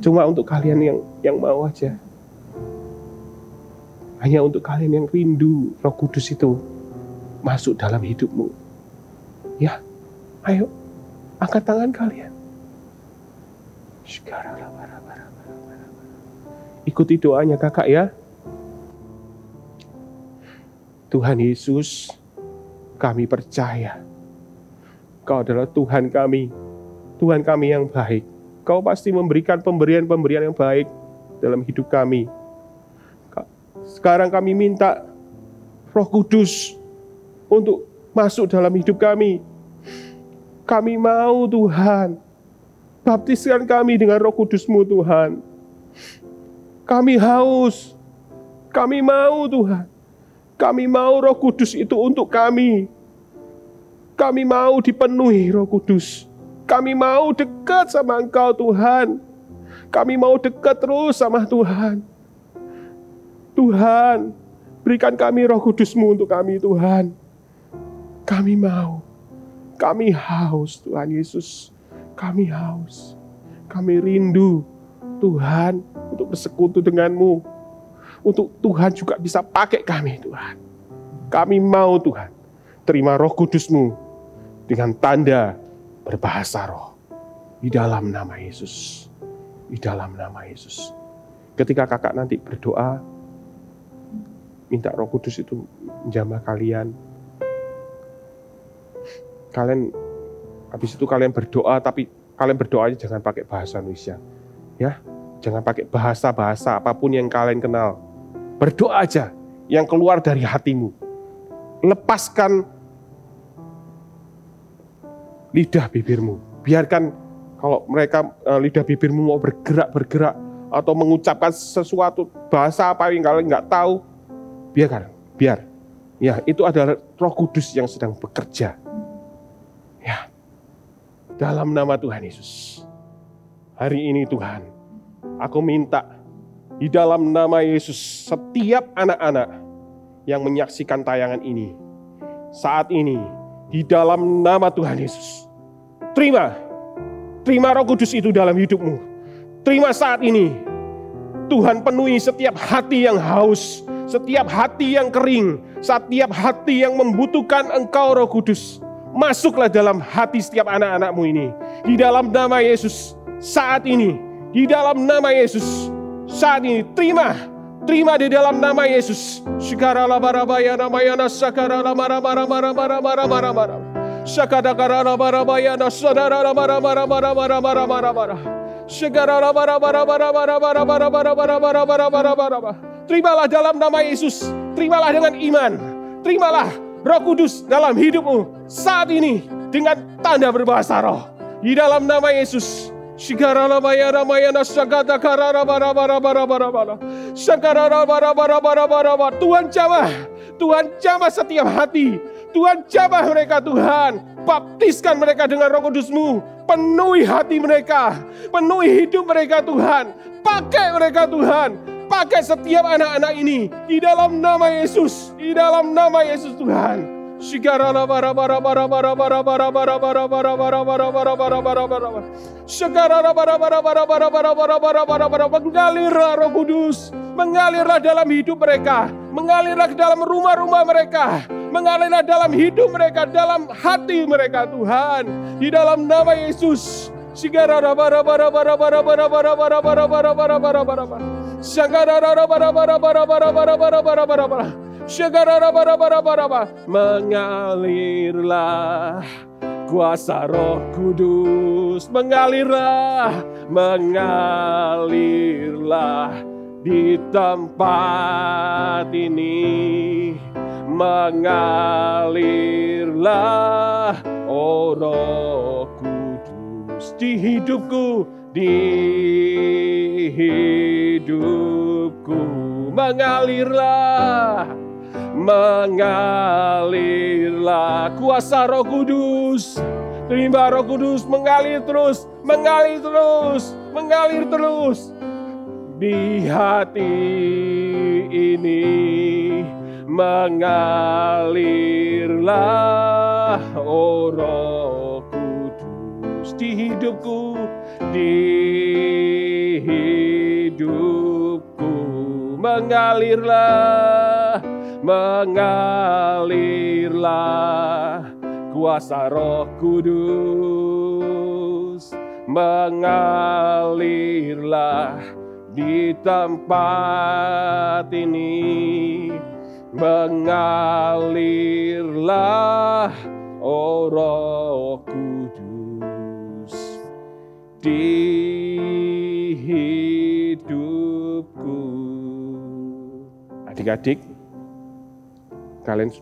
Cuma untuk kalian yang mau aja. Hanya untuk kalian yang rindu Roh Kudus itu masuk dalam hidupmu. Ya, ayo angkat tangan kalian. Ikuti doanya kakak ya. Tuhan Yesus, kami percaya Kau adalah Tuhan kami yang baik. Kau pasti memberikan pemberian-pemberian yang baik dalam hidup kami. Sekarang kami minta Roh Kudus untuk masuk dalam hidup kami. Kami mau Tuhan, baptiskan kami dengan Roh Kudus-Mu Tuhan. Kami haus, kami mau Tuhan. Kami mau Roh Kudus itu untuk kami. Kami mau dipenuhi Roh Kudus. Kami mau dekat sama Engkau Tuhan. Kami mau dekat terus sama Tuhan. Tuhan, berikan kami Roh Kudus-Mu untuk kami Tuhan. Kami mau. Kami haus Tuhan Yesus. Kami haus. Kami rindu Tuhan untuk bersekutu dengan-Mu. Untuk Tuhan juga bisa pakai kami Tuhan. Kami mau Tuhan terima Roh Kudus-Mu dengan tanda berbahasa roh. Di dalam nama Yesus. Di dalam nama Yesus. Ketika kakak nanti berdoa, minta Roh Kudus itu menjamah kalian. Habis itu kalian berdoa, tapi kalian berdoanya jangan pakai bahasa Indonesia. Ya, jangan pakai bahasa-bahasa apapun yang kalian kenal. Berdoa aja yang keluar dari hatimu. Lepaskan lidah bibirmu. Biarkan kalau mereka lidah bibirmu mau bergerak atau mengucapkan sesuatu bahasa apa yang kalian nggak tahu, biar. Ya, itu adalah Roh Kudus yang sedang bekerja. Ya, dalam nama Tuhan Yesus. Hari ini Tuhan, aku minta di dalam nama Yesus setiap anak-anak yang menyaksikan tayangan ini saat ini. Di dalam nama Tuhan Yesus, terima Roh Kudus itu dalam hidupmu. Terima saat ini, Tuhan penuhi setiap hati yang haus, setiap hati yang kering, setiap hati yang membutuhkan Engkau Roh Kudus. Masuklah dalam hati setiap anak-anak-Mu ini. Di dalam nama Yesus, saat ini, di dalam nama Yesus, saat ini, terima di dalam nama Yesus. Sekarang barabaya namayana sakarala marabara. Sakadakarala barabayana saudara marabara. Sekarang barabara. Terimalah dalam nama Yesus. Terimalah dengan iman. Terimalah Roh Kudus dalam hidupmu saat ini dengan tanda berbahasa roh. Di dalam nama Yesus. Sekarang bayana sagada karara bara. Tuhan jamah setiap hati. Tuhan jamah mereka Tuhan. Baptiskan mereka dengan Roh Kudus-Mu. Penuhi hati mereka. Penuhi hidup mereka Tuhan. Pakai mereka Tuhan. Pakai setiap anak-anak ini. Di dalam nama Yesus. Di dalam nama Yesus Tuhan. Sekarang mengalirlah Roh Kudus, mengalirlah dalam hidup mereka, mengalirlah ke dalam rumah-rumah mereka. Mengalirlah dalam hidup mereka, dalam hati mereka Tuhan. Di dalam nama Yesus. Mengalirlah kuasa Roh Kudus, mengalirlah, mengalirlah di tempat ini, mengalirlah, oh Roh Kudus di hidupku, di hidupku, mengalirlah. Mengalirlah kuasa Roh Kudus. Terima Roh Kudus, mengalir terus, mengalir terus, mengalir terus. Di hati ini mengalirlah, oh Roh Kudus di hidupku, di hidupku, mengalirlah. Mengalirlah kuasa Roh Kudus, mengalirlah di tempat ini, mengalirlah, oh Roh Kudus di hidupku. Adik-adik, kalian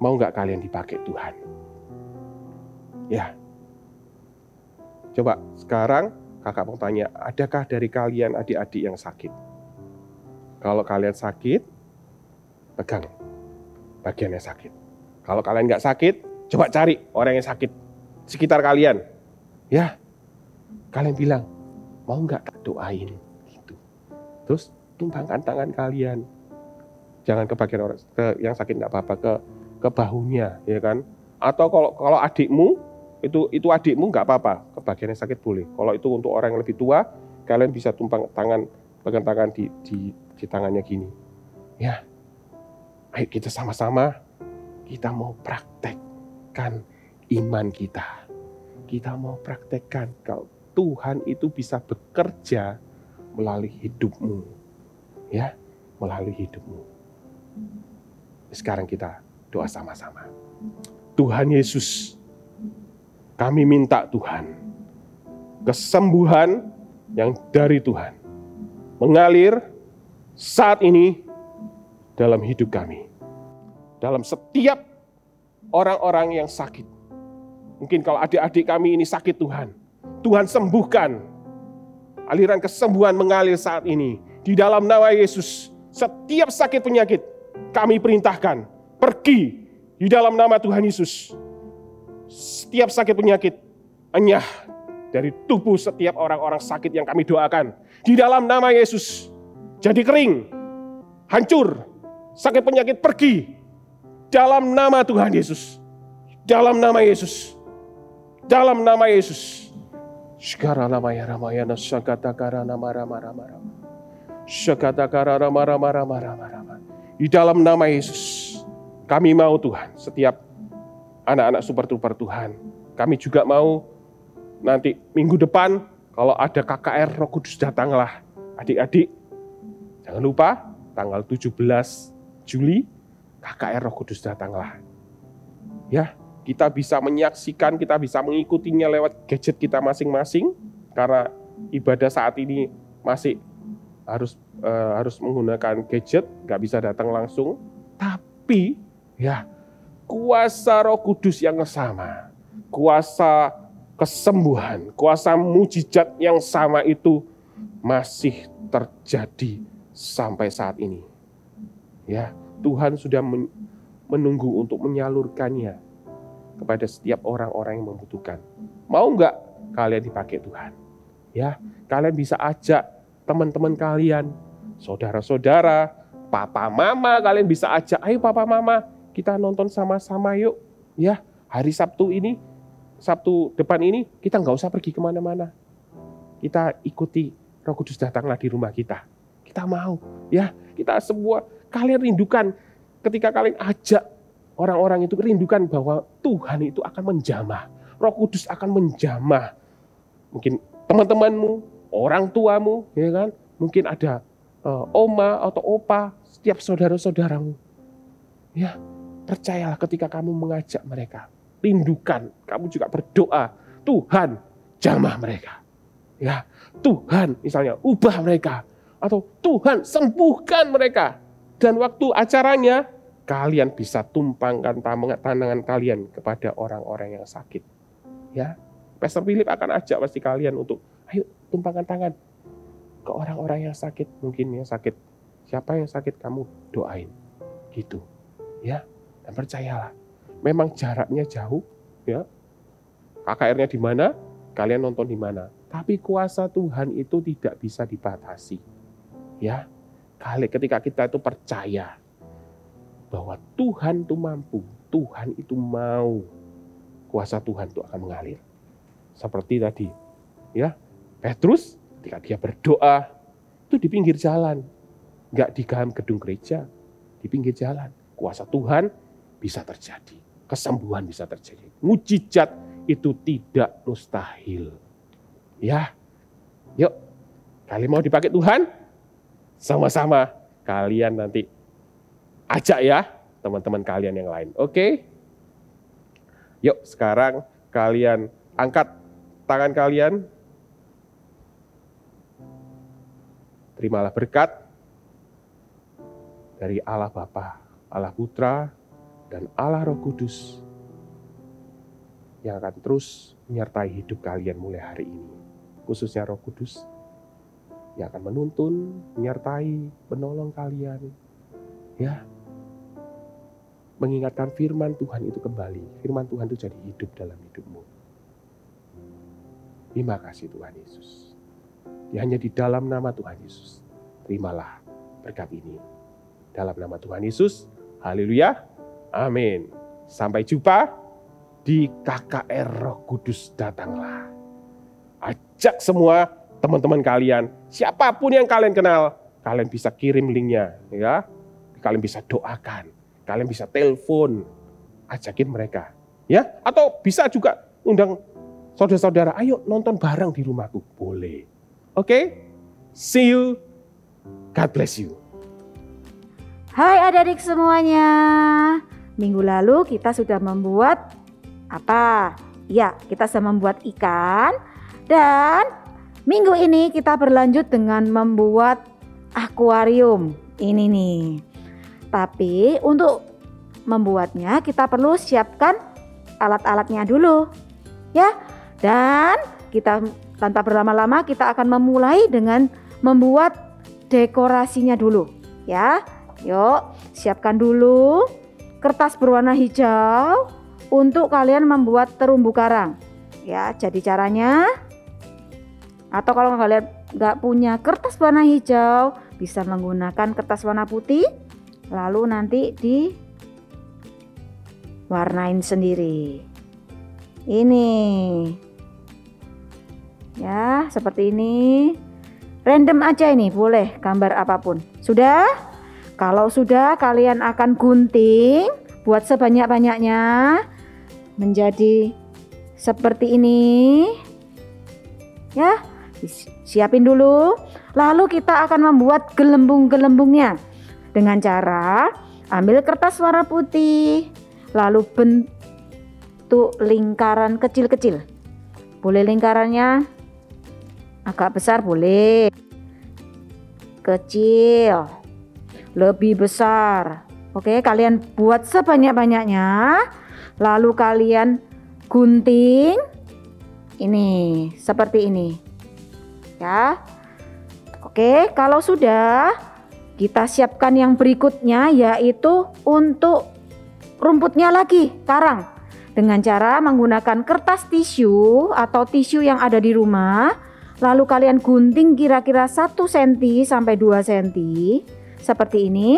mau nggak kalian dipakai Tuhan? Ya. Coba sekarang kakak mau tanya, adakah dari kalian adik-adik yang sakit? Kalau kalian sakit, pegang bagian yang sakit. Kalau kalian nggak sakit, coba cari orang yang sakit sekitar kalian. Ya, kalian bilang, mau nggak tak doain? Gitu. Terus tumpangkan tangan kalian. Jangan ke bagian orang yang sakit nggak apa-apa, ke bahunya, ya kan? Atau kalau adikmu itu adikmu nggak apa-apa, ke bagian yang sakit boleh. Kalau itu untuk orang yang lebih tua, kalian bisa pegang tangan di tangannya gini. Ya, ayo kita sama-sama, kita mau praktekkan iman kita. Kita mau praktekkan kalau Tuhan itu bisa bekerja melalui hidupmu, ya, melalui hidupmu. Sekarang kita doa sama-sama. Tuhan Yesus, kami minta Tuhan, kesembuhan yang dari Tuhan mengalir saat ini dalam hidup kami. Dalam setiap orang-orang yang sakit. Mungkin kalau adik-adik kami ini sakit Tuhan, Tuhan sembuhkan. Aliran kesembuhan mengalir saat ini. Di dalam nama Yesus, setiap sakit penyakit, kami perintahkan, pergi di dalam nama Tuhan Yesus. Setiap sakit penyakit, enyah dari tubuh setiap orang-orang sakit yang kami doakan. Di dalam nama Yesus, jadi kering, hancur, sakit penyakit pergi. Dalam nama Tuhan Yesus. Dalam nama Yesus. Dalam nama Yesus. Sekarang namanya Ramayana Sakatakara nama Rama. Sakatakara Rama. Di dalam nama Yesus, kami mau Tuhan, setiap anak-anak super duper Tuhan, kami juga mau nanti minggu depan kalau ada KKR Roh Kudus datanglah. Adik-adik, jangan lupa tanggal 17 Juli KKR Roh Kudus datanglah. Ya, kita bisa menyaksikan, kita bisa mengikutinya lewat gadget kita masing-masing karena ibadah saat ini masih harus menggunakan gadget, nggak bisa datang langsung. Tapi ya kuasa Roh Kudus yang sama, kuasa kesembuhan, kuasa mujizat yang sama itu masih terjadi sampai saat ini. Ya, Tuhan sudah menunggu untuk menyalurkannya kepada setiap orang-orang yang membutuhkan. Mau nggak kalian dipakai Tuhan? Ya, kalian bisa ajak teman-teman kalian, saudara-saudara, papa mama, kalian bisa ajak, ayo papa mama, kita nonton sama-sama yuk. Ya, hari Sabtu ini, Sabtu depan ini, kita nggak usah pergi kemana-mana. Kita ikuti Roh Kudus datanglah di rumah kita. Kita mau, ya, kita semua, kalian rindukan ketika kalian ajak orang-orang itu rindukan bahwa Tuhan itu akan menjamah. Roh Kudus akan menjamah. Mungkin teman-temanmu, orang tuamu, ya kan? Mungkin ada oma atau opa, setiap saudara-saudaramu. Ya, percayalah ketika kamu mengajak mereka, rindukan, kamu juga berdoa, Tuhan jamah mereka. Ya, Tuhan misalnya ubah mereka atau Tuhan sembuhkan mereka. Dan waktu acaranya kalian bisa tumpangkan tangan kalian kepada orang-orang yang sakit. Ya, Pastor Philip akan ajak pasti kalian untuk ayo tumpangkan tangan ke orang-orang yang sakit, mungkin yang sakit. Siapa yang sakit kamu doain. Gitu. Ya, dan percayalah, memang jaraknya jauh, ya. KKR-nya di mana? Kalian nonton di mana? Tapi kuasa Tuhan itu tidak bisa dibatasi. Ya. Ketika kita itu percaya bahwa Tuhan itu mampu, Tuhan itu mau, kuasa Tuhan itu akan mengalir. Seperti tadi, ya, Petrus ketika dia berdoa itu di pinggir jalan, nggak di dalam gedung gereja, di pinggir jalan. Kuasa Tuhan bisa terjadi, kesembuhan bisa terjadi, mujizat itu tidak mustahil. Ya, yuk, kalian mau dipakai Tuhan? Sama-sama kalian nanti ajak ya teman-teman kalian yang lain. Oke? Yuk sekarang kalian angkat tangan kalian. Terimalah berkat dari Allah Bapa, Allah Putra, dan Allah Roh Kudus yang akan terus menyertai hidup kalian mulai hari ini. Khususnya Roh Kudus yang akan menuntun, menyertai, menolong kalian. Ya, mengingatkan firman Tuhan itu kembali. Firman Tuhan itu jadi hidup dalam hidupmu. Terima kasih Tuhan Yesus. Hanya di dalam nama Tuhan Yesus. Terimalah berkat ini. Dalam nama Tuhan Yesus. Haleluya. Amin. Sampai jumpa di KKR Roh Kudus datanglah. Ajak semua teman-teman kalian. Siapapun yang kalian kenal. Kalian bisa kirim linknya. Ya. Kalian bisa doakan. Kalian bisa telepon. Ajakin mereka. Ya. Atau bisa juga undang saudara-saudara. Ayo nonton bareng di rumahku. Boleh. Oke? See you. God bless you. Hai adik-adik semuanya. Minggu lalu kita sudah membuat apa? Ya, kita sudah membuat ikan. Dan minggu ini kita berlanjut dengan membuat akuarium. Ini nih. Tapi untuk membuatnya kita perlu siapkan alat-alatnya dulu. Ya. Dan kita tanpa berlama-lama kita akan memulai dengan membuat dekorasinya dulu. Ya. Yuk, siapkan dulu kertas berwarna hijau untuk kalian membuat terumbu karang. Ya, jadi caranya, atau kalau kalian nggak punya kertas warna hijau, bisa menggunakan kertas warna putih, lalu nanti diwarnain sendiri. Ini, ya seperti ini. Random aja ini, boleh gambar apapun. Sudah? Kalau sudah, kalian akan gunting buat sebanyak-banyaknya menjadi seperti ini. Ya, siapin dulu. Lalu kita akan membuat gelembung-gelembungnya dengan cara ambil kertas warna putih, lalu bentuk lingkaran kecil-kecil. Boleh lingkarannya agak besar, boleh kecil, lebih besar. Oke, kalian buat sebanyak-banyaknya. Lalu kalian gunting ini seperti ini. Ya. Oke, kalau sudah, kita siapkan yang berikutnya, yaitu untuk rumputnya lagi, karang. Dengan cara menggunakan kertas tisu atau tisu yang ada di rumah. Lalu kalian gunting kira-kira 1 cm sampai 2 cm. Seperti ini.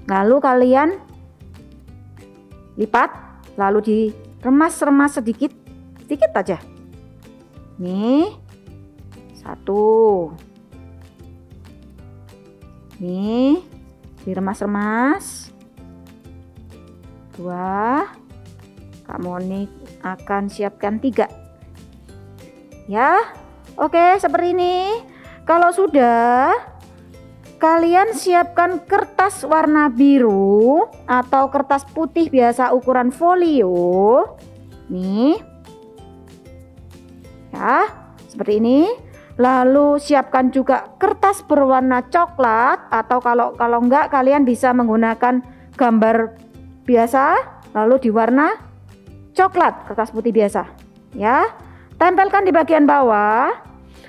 Lalu kalian lipat, lalu diremas-remas sedikit aja. Nih, 1. Nih, diremas-remas. 2. Kak Moni akan siapkan 3. Ya, oke, seperti ini. Kalau sudah, kalian siapkan kertas warna biru atau kertas putih biasa ukuran folio. Nih. Ya, seperti ini. Lalu siapkan juga kertas berwarna coklat atau kalau enggak kalian bisa menggunakan gambar biasa lalu di warna coklat, kertas putih biasa. Ya. Tempelkan di bagian bawah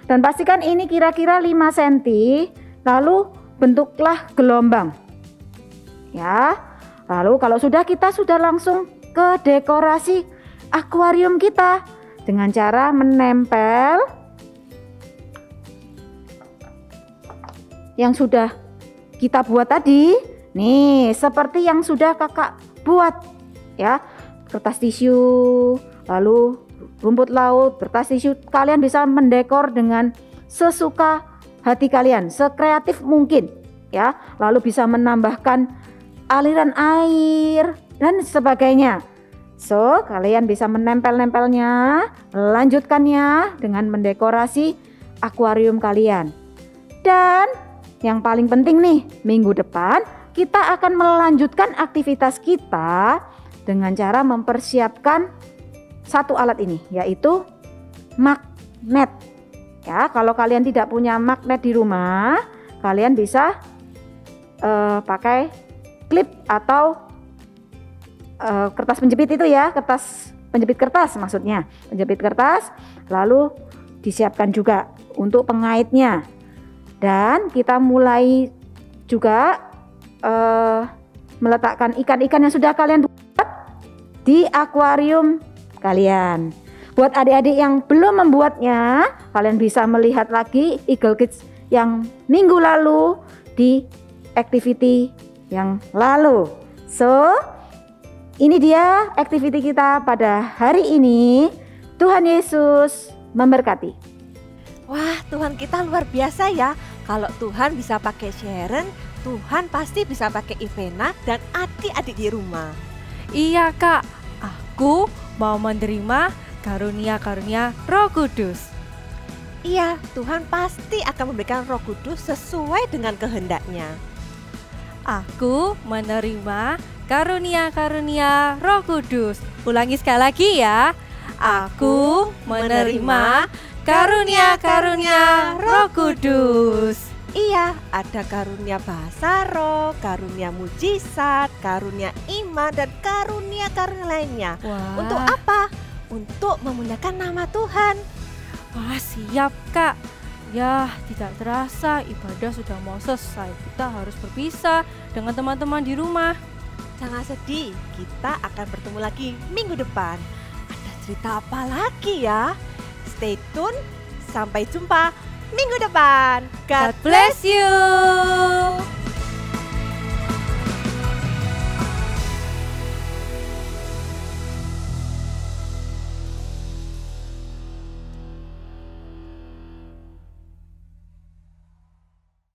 dan pastikan ini kira-kira 5 cm. Lalu bentuklah gelombang. Ya. Lalu kalau sudah, kita sudah langsung ke dekorasi akuarium kita dengan cara menempel yang sudah kita buat tadi. Nih, seperti yang sudah kakak buat ya. Kertas tisu, lalu rumput laut, kertas tisu. Kalian bisa mendekor dengan sesuka hati kalian, sekreatif mungkin ya. Lalu bisa menambahkan aliran air dan sebagainya. So, kalian bisa menempel-nempelnya, lanjutkannya dengan mendekorasi akuarium kalian. Dan yang paling penting nih, minggu depan kita akan melanjutkan aktivitas kita dengan cara mempersiapkan satu alat ini, yaitu magnet. Ya, kalau kalian tidak punya magnet di rumah, kalian bisa pakai klip atau kertas penjepit itu ya, kertas penjepit kertas maksudnya, penjepit kertas. Lalu disiapkan juga untuk pengaitnya. Dan kita mulai juga meletakkan ikan-ikan yang sudah kalian buat di akuarium kalian. Buat adik-adik yang belum membuatnya, kalian bisa melihat lagi Eagle Kids yang minggu lalu di activity yang lalu. So, ini dia activity kita pada hari ini. Tuhan Yesus memberkati. Wah, Tuhan kita luar biasa ya. Kalau Tuhan bisa pakai Sharon, Tuhan pasti bisa pakai Ivena dan adik-adik di rumah. Iya Kak, aku mau menerima karunia-karunia Roh Kudus. Iya, Tuhan pasti akan memberikan Roh Kudus sesuai dengan kehendaknya. Aku menerima karunia-karunia Roh Kudus. Ulangi sekali lagi ya. Aku menerima karunia-karunia Roh Kudus. Iya, ada karunia bahasa roh, karunia mujizat, karunia iman, dan karunia-karunia lainnya. Wah. Untuk apa? Untuk memuliakan nama Tuhan. Wah, siap Kak. Ya, tidak terasa ibadah sudah mau selesai. Kita harus berpisah dengan teman-teman di rumah. Jangan sedih, kita akan bertemu lagi minggu depan. Ada cerita apa lagi ya? Stay tune, sampai jumpa minggu depan. God bless you.